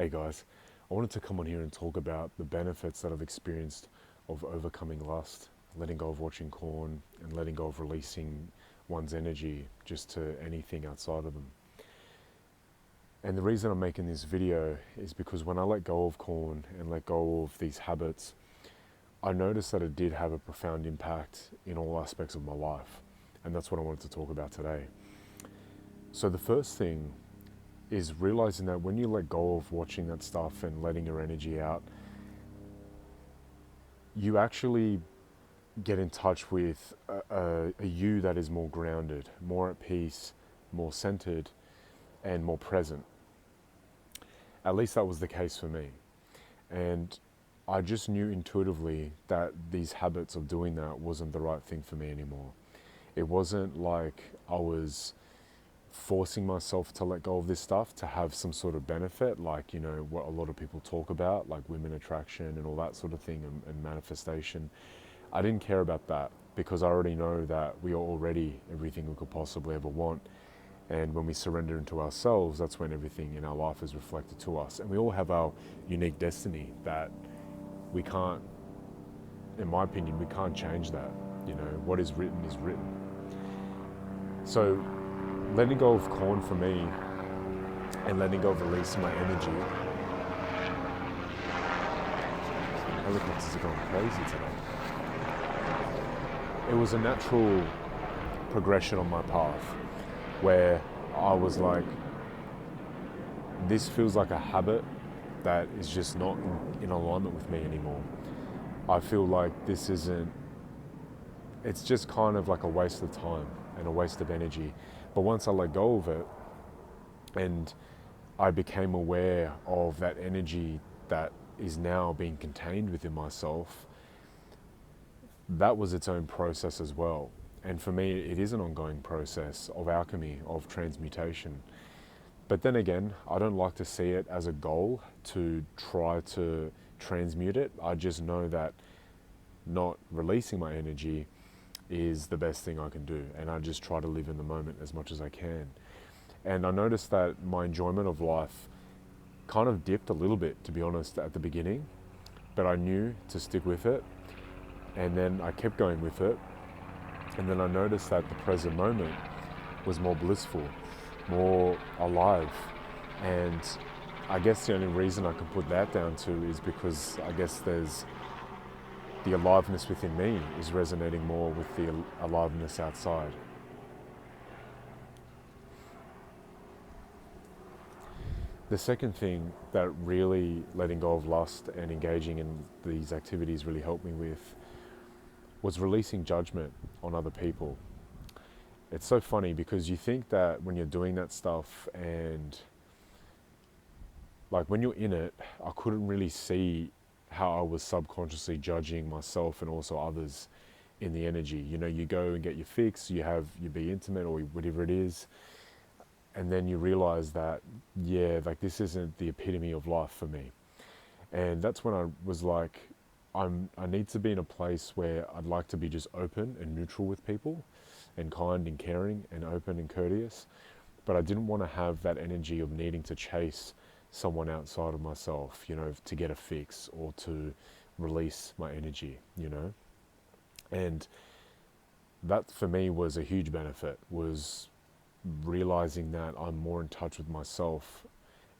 Hey guys, I wanted to come on here and talk about the benefits that I've experienced of overcoming lust, letting go of watching porn, and letting go of releasing one's energy just to anything outside of them. And the reason I'm making this video is because when I let go of porn and let go of these habits, I noticed that it did have a profound impact in all aspects of my life. And that's what I wanted to talk about today. So the first thing is realizing that when you let go of watching that stuff and letting your energy out, you actually get in touch with a you that is more grounded, more at peace, more centered, and more present. At least that was the case for me. And I just knew intuitively that these habits of doing that wasn't the right thing for me anymore. It wasn't like I was forcing myself to let go of this stuff to have some sort of benefit, like, you know, what a lot of people talk about, like women attraction and all that sort of thing, and manifestation. I didn't care about that because I already know that we are already everything we could possibly ever want. And when we surrender into ourselves, that's when everything in our life is reflected to us. And we all have our unique destiny that we can't, in my opinion, we can't change that. You know, what is written is written. So letting go of corn for me and letting go of releasing my energy. Helicopters are going crazy today. It was a natural progression on my path where I was like, this feels like a habit that is just not in alignment with me anymore. I feel like this isn't, it's just kind of like a waste of time and a waste of energy. But once I let go of it and I became aware of that energy that is now being contained within myself, that was its own process as well. And for me, it is an ongoing process of alchemy, of transmutation. But then again, I don't like to see it as a goal to try to transmute it. I just know that not releasing my energy is the best thing I can do. And I just try to live in the moment as much as I can. And I noticed that my enjoyment of life kind of dipped a little bit, to be honest, at the beginning. But I knew to stick with it. And then I kept going with it. And then I noticed that the present moment was more blissful, more alive. And I guess the only reason I can put that down to is because I guess there's the aliveness within me is resonating more with the aliveness outside. The second thing that really letting go of lust and engaging in these activities really helped me with was releasing judgment on other people. It's so funny because you think that when you're doing that stuff and like when you're in it, I couldn't really see how I was subconsciously judging myself and also others in the energy. You know, you go and get your fix, you be intimate or whatever it is, and then you realize that, yeah, like this isn't the epitome of life for me. And that's when I was like, I need to be in a place where I'd like to be just open and neutral with people and kind and caring and open and courteous. But I didn't want to have that energy of needing to chase someone outside of myself, you know, to get a fix or to release my energy, you know. And that for me was a huge benefit, was realizing that I'm more in touch with myself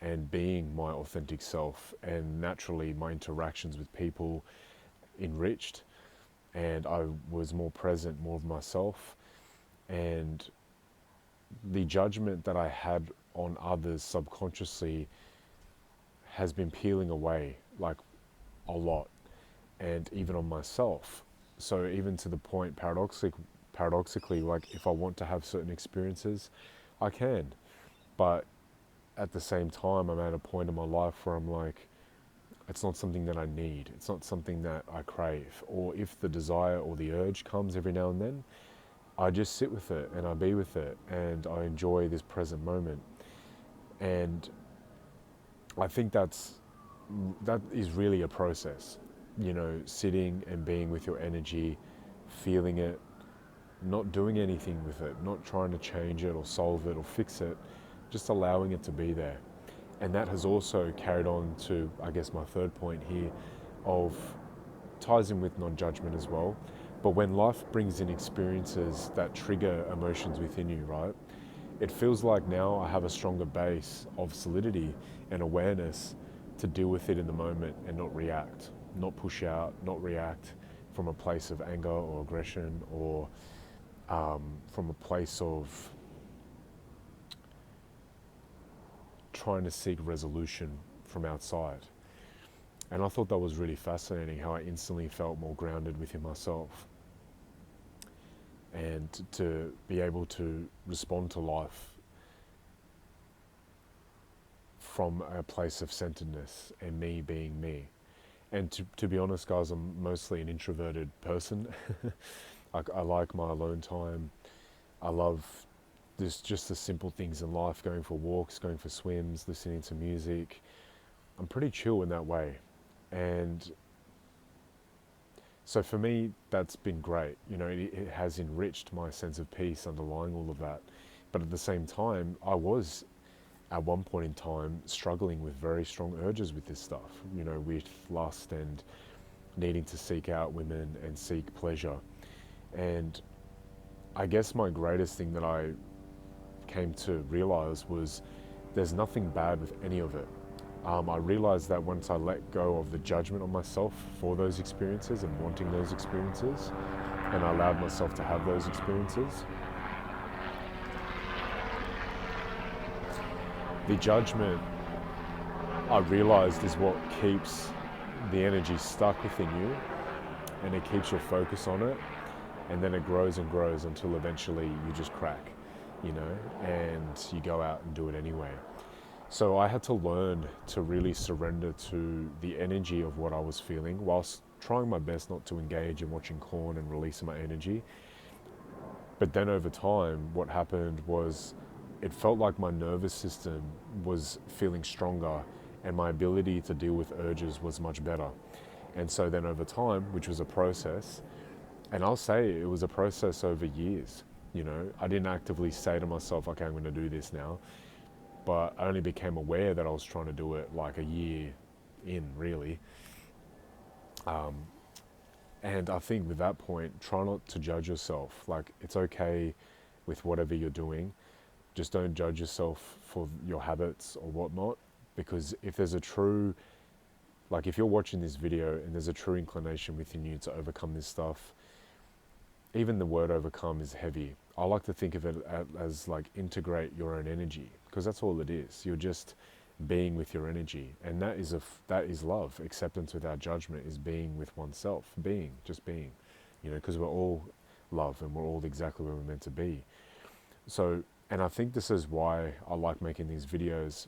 and being my authentic self, and naturally my interactions with people enriched, and I was more present, more of myself, and the judgment that I had on others subconsciously has been peeling away like a lot, and even on myself. So even to the point, paradoxically, like if I want to have certain experiences, I can, but at the same time, I'm at a point in my life where I'm like, it's not something that I need. It's not something that I crave. Or if the desire or the urge comes every now and then, I just sit with it and I be with it and I enjoy this present moment. And I think that is really a process, you know, sitting and being with your energy, feeling it, not doing anything with it, not trying to change it or solve it or fix it, just allowing it to be there. And that has also carried on to, I guess, my third point here of ties in with non-judgment as well. But when life brings in experiences that trigger emotions within you, right? It feels like now I have a stronger base of solidity and awareness to deal with it in the moment and not react, not push out, not react from a place of anger or aggression or from a place of trying to seek resolution from outside. And I thought that was really fascinating how I instantly felt more grounded within myself and to be able to respond to life from a place of centeredness and me being me. And to be honest, guys, I'm mostly an introverted person. I like my alone time. I love just the simple things in life, going for walks, going for swims, listening to music. I'm pretty chill in that way. And so for me, that's been great. You know, it has enriched my sense of peace underlying all of that. But at the same time, I was at one point in time struggling with very strong urges with this stuff, you know, with lust and needing to seek out women and seek pleasure. And I guess my greatest thing that I came to realize was there's nothing bad with any of it. I realized that once I let go of the judgment on myself for those experiences and wanting those experiences, and I allowed myself to have those experiences, the judgment, I realized, is what keeps the energy stuck within you, and it keeps your focus on it, and then it grows and grows until eventually you just crack, you know, and you go out and do it anyway. So I had to learn to really surrender to the energy of what I was feeling whilst trying my best not to engage in watching porn and releasing my energy. But then over time, what happened was it felt like my nervous system was feeling stronger and my ability to deal with urges was much better. And so then over time, which was a process, and I'll say it was a process over years, you know, I didn't actively say to myself, okay, I'm going to do this now. But I only became aware that I was trying to do it like a year in, really. And I think with that point, try not to judge yourself. Like, it's okay with whatever you're doing. Just don't judge yourself for your habits or whatnot. Because if there's a true, like if you're watching this video and there's a true inclination within you to overcome this stuff, even the word overcome is heavy. I like to think of it as like integrate your own energy, because that's all it is. You're just being with your energy, and that is love. Acceptance without judgment is being with oneself, just being, you know, because we're all love and we're all exactly where we're meant to be. So, and I think this is why I like making these videos,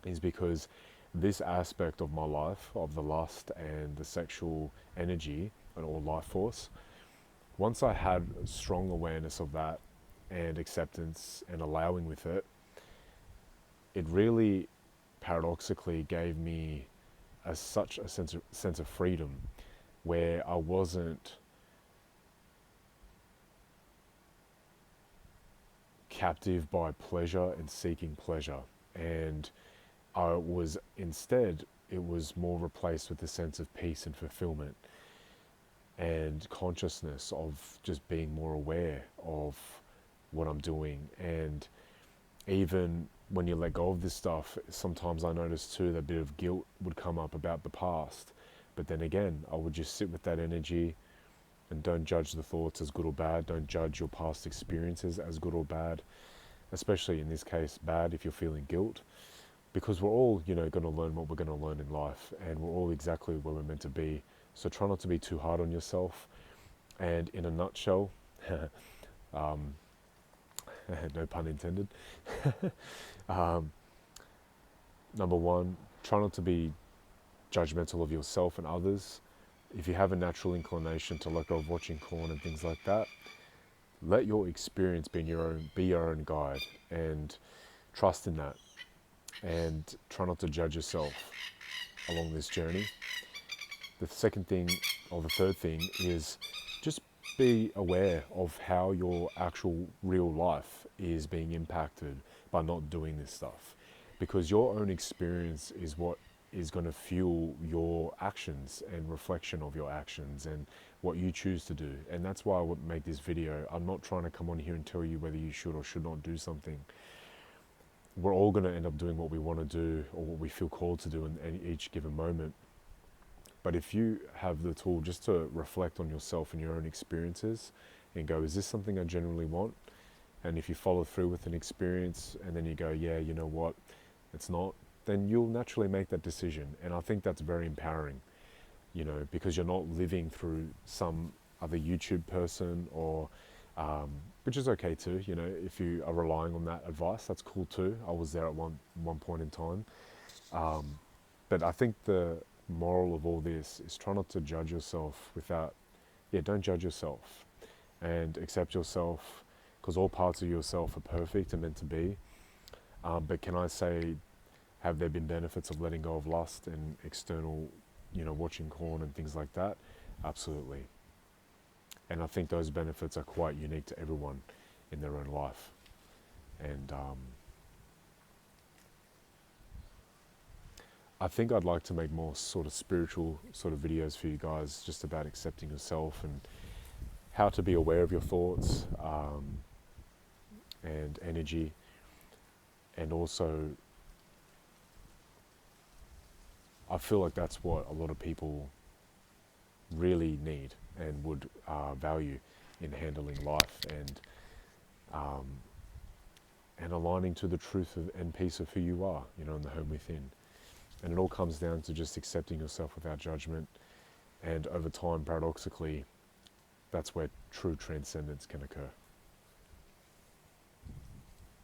is because this aspect of my life, of the lust and the sexual energy and all life force, once I had a strong awareness of that and acceptance and allowing with it, it really paradoxically gave me such a sense of freedom, where I wasn't captive by pleasure and seeking pleasure. And I was instead, it was more replaced with a sense of peace and fulfillment and consciousness of just being more aware of what I'm doing. And even when you let go of this stuff, sometimes I noticed too that a bit of guilt would come up about the past. But then again, I would just sit with that energy and don't judge the thoughts as good or bad. Don't judge your past experiences as good or bad, especially in this case, bad if you're feeling guilt. Because we're all, you know, going to learn what we're going to learn in life, and we're all exactly where we're meant to be. So try not to be too hard on yourself. And in a nutshell, no pun intended, number one, try not to be judgmental of yourself and others. If you have a natural inclination to let go of watching porn and things like that, let your experience be your own guide, and trust in that. And try not to judge yourself along this journey. The second thing, or the third thing, is just be aware of how your actual real life is being impacted by not doing this stuff. because your own experience is what is going to fuel your actions and reflection of your actions and what you choose to do. And that's why I would make this video. I'm not trying to come on here and tell you whether you should or should not do something. We're all going to end up doing what we want to do or what we feel called to do in each given moment. But if you have the tool just to reflect on yourself and your own experiences and go, is this something I genuinely want? And if you follow through with an experience and then you go, yeah, you know what, it's not, then you'll naturally make that decision. And I think that's very empowering, you know, because you're not living through some other YouTube person or, which is okay too, you know, if you are relying on that advice, that's cool too. I was there at one point in time. But I think the moral of all this is try not to judge yourself don't judge yourself and accept yourself, because all parts of yourself are perfect and meant to be. But can I say, have there been benefits of letting go of lust and external, you know, watching porn and things like that? Absolutely. And I think those benefits are quite unique to everyone in their own life. And I think I'd like to make more sort of spiritual sort of videos for you guys, just about accepting yourself and how to be aware of your thoughts and energy, and also I feel like that's what a lot of people really need and would value in handling life and aligning to the truth and peace of who you are, you know, in the home within. And it all comes down to just accepting yourself without judgment. And over time, paradoxically, that's where true transcendence can occur.